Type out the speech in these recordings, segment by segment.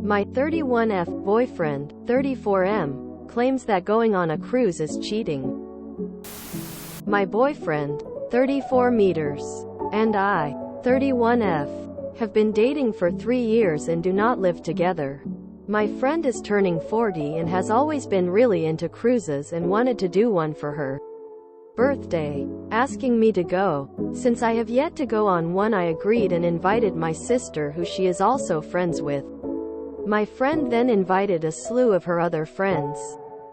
My 31F boyfriend, 34M, claims that going on a cruise is cheating. My boyfriend, 34 meters, and I, 31F, have been dating for 3 years and do not live together. My friend is turning 40 and has always been really into cruises and wanted to do one for her birthday, asking me to go. Since I have yet to go on one, I agreed and invited my sister, who she is also friends with. My friend then invited a slew of her other friends.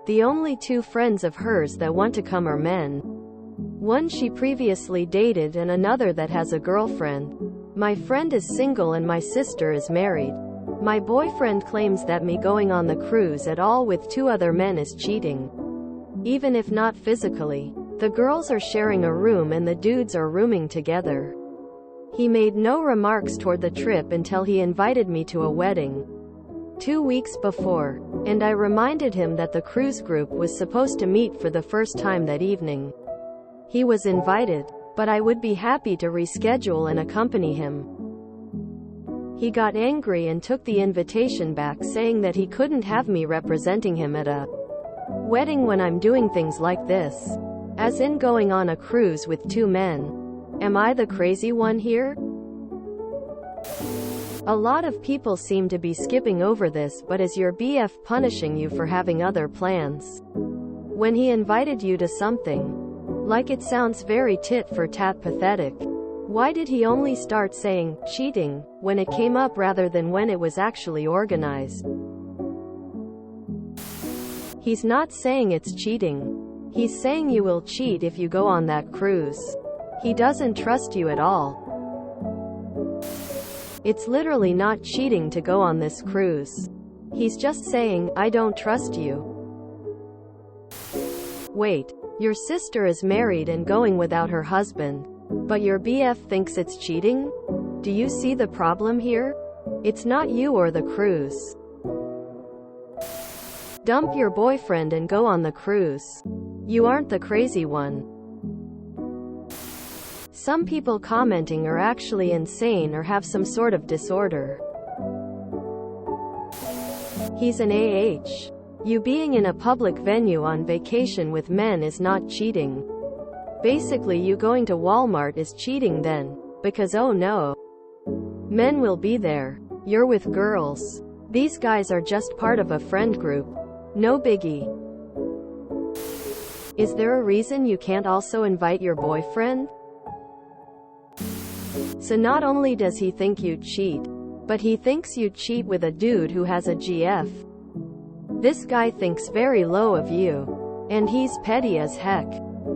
The only 2 friends of hers that want to come are men. One she previously dated and another that has a girlfriend. My friend is single and my sister is married. My boyfriend claims that me going on the cruise at all with 2 other men is cheating. Even if not physically. The girls are sharing a room and the dudes are rooming together. He made no remarks toward the trip until he invited me to a wedding 2 weeks before, and I reminded him that the cruise group was supposed to meet for the first time that evening. He was invited, but I would be happy to reschedule and accompany him. He got angry and took the invitation back, saying that he couldn't have me representing him at a wedding when I'm doing things like this. As in going on a cruise with 2 men. Am I the crazy one here? A lot of people seem to be skipping over this, but is your BF punishing you for having other plans? When he invited you to something, like, it sounds very tit-for-tat pathetic. Why did he only start saying cheating when it came up rather than when it was actually organized? He's not saying it's cheating. He's saying you will cheat if you go on that cruise. He doesn't trust you at all. It's literally not cheating to go on this cruise. He's just saying, I don't trust you. Wait, your sister is married and going without her husband, but your BF thinks it's cheating? Do you see the problem here? It's not you or the cruise. Dump your boyfriend and go on the cruise. You aren't the crazy one. Some people commenting are actually insane or have some sort of disorder. He's an AH. You being in a public venue on vacation with men is not cheating. Basically, you going to Walmart is cheating then, because oh no, men will be there. You're with girls. These guys are just part of a friend group. No biggie. Is there a reason you can't also invite your boyfriend? So not only does he think you cheat, but he thinks you cheat with a dude who has a GF. This guy thinks very low of you. And he's petty as heck.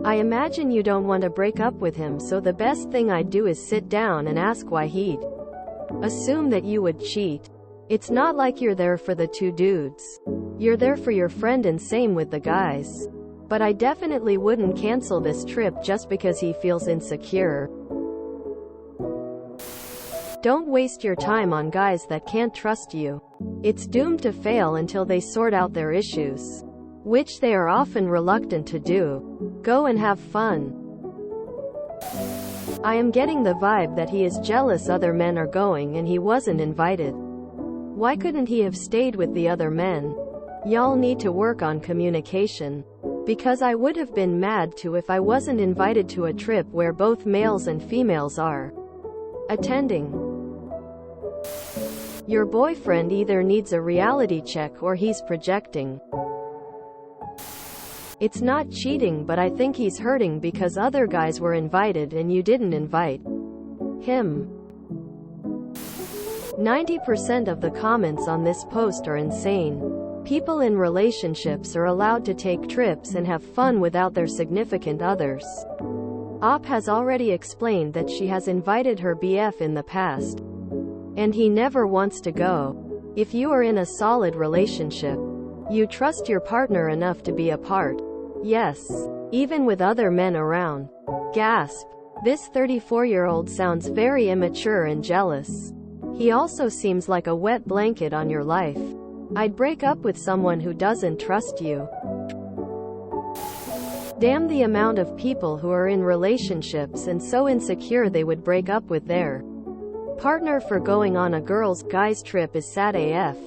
I imagine you don't want to break up with him, so the best thing I'd do is sit down and ask why he'd assume that you would cheat. It's not like you're there for the 2 dudes. You're there for your friend, and same with the guys. But I definitely wouldn't cancel this trip just because he feels insecure. Don't waste your time on guys that can't trust you. It's doomed to fail until they sort out their issues, which they are often reluctant to do. Go and have fun. I am getting the vibe that he is jealous other men are going and he wasn't invited. Why couldn't he have stayed with the other men? Y'all need to work on communication. Because I would have been mad too if I wasn't invited to a trip where both males and females are attending. Your boyfriend either needs a reality check or he's projecting. It's not cheating, but I think he's hurting because other guys were invited and you didn't invite him. 90% of the comments on this post are insane. People in relationships are allowed to take trips and have fun without their significant others. Op has already explained that she has invited her BF in the past, and he never wants to go. If you are in a solid relationship, you trust your partner enough to be apart. Yes, even with other men around. Gasp. This 34-year-old sounds very immature and jealous. He also seems like a wet blanket on your life. I'd break up with someone who doesn't trust you. Damn the amount of people who are in relationships and so insecure they would break up with their partner for going on a girls' guys trip is sad AF.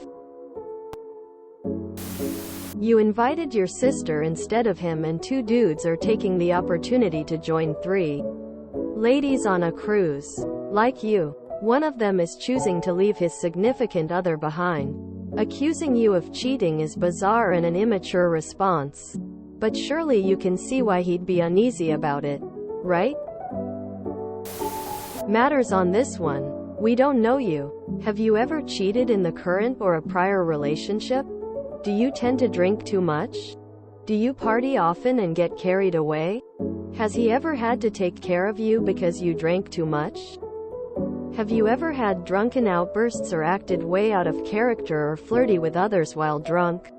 You invited your sister instead of him, and two dudes are taking the opportunity to join three ladies on a cruise. Like you. One of them is choosing to leave his significant other behind. Accusing you of cheating is bizarre and an immature response. But surely you can see why he'd be uneasy about it, right? Matters on this one. We don't know you. Have you ever cheated in the current or a prior relationship? Do you tend to drink too much? Do you party often and get carried away? Has he ever had to take care of you because you drank too much? Have you ever had drunken outbursts or acted way out of character or flirty with others while drunk?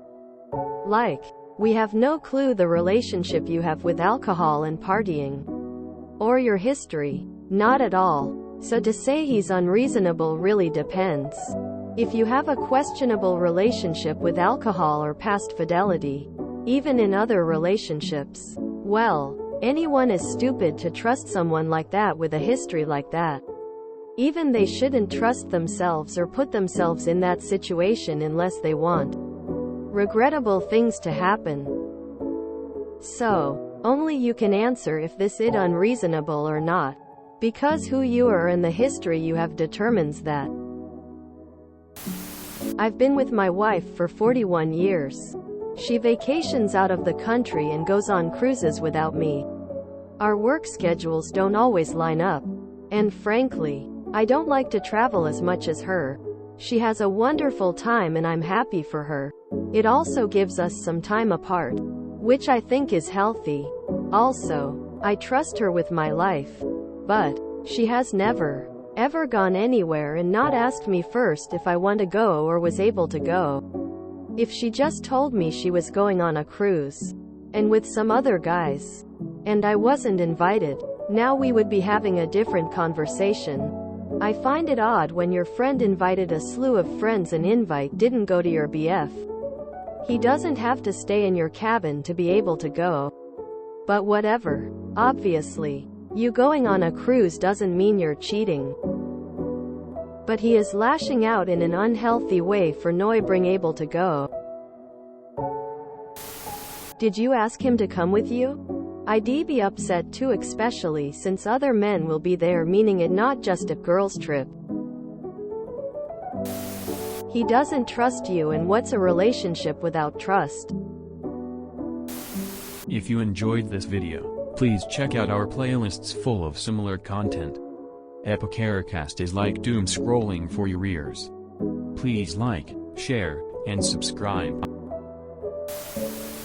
We have no clue the relationship you have with alcohol and partying. Or your history. Not at all. So to say he's unreasonable really depends. If you have a questionable relationship with alcohol or past fidelity, even in other relationships, well, anyone is stupid to trust someone like that with a history like that. Even they shouldn't trust themselves or put themselves in that situation unless they want regrettable things to happen. So, only you can answer if this is unreasonable or not. Because who you are and the history you have determines that. I've been with my wife for 41 years. She vacations out of the country and goes on cruises without me. Our work schedules don't always line up. And frankly, I don't like to travel as much as her. She has a wonderful time and I'm happy for her. It also gives us some time apart, which I think is healthy. Also, I trust her with my life. But she has never, ever gone anywhere and not asked me first if I want to go or was able to go. If she just told me she was going on a cruise, and with some other guys, and I wasn't invited, now we would be having a different conversation. I find it odd when your friend invited a slew of friends and invite didn't go to your BF. He doesn't have to stay in your cabin to be able to go. But whatever. Obviously, you going on a cruise doesn't mean you're cheating. But he is lashing out in an unhealthy way for not being able to go. Did you ask him to come with you? I'd be upset too, especially since other men will be there, meaning it not just a girls' trip. He doesn't trust you, and what's a relationship without trust? If you enjoyed this video, please check out our playlists full of similar content. CourtneyCustom is like doom scrolling for your ears. Please like, share, and subscribe.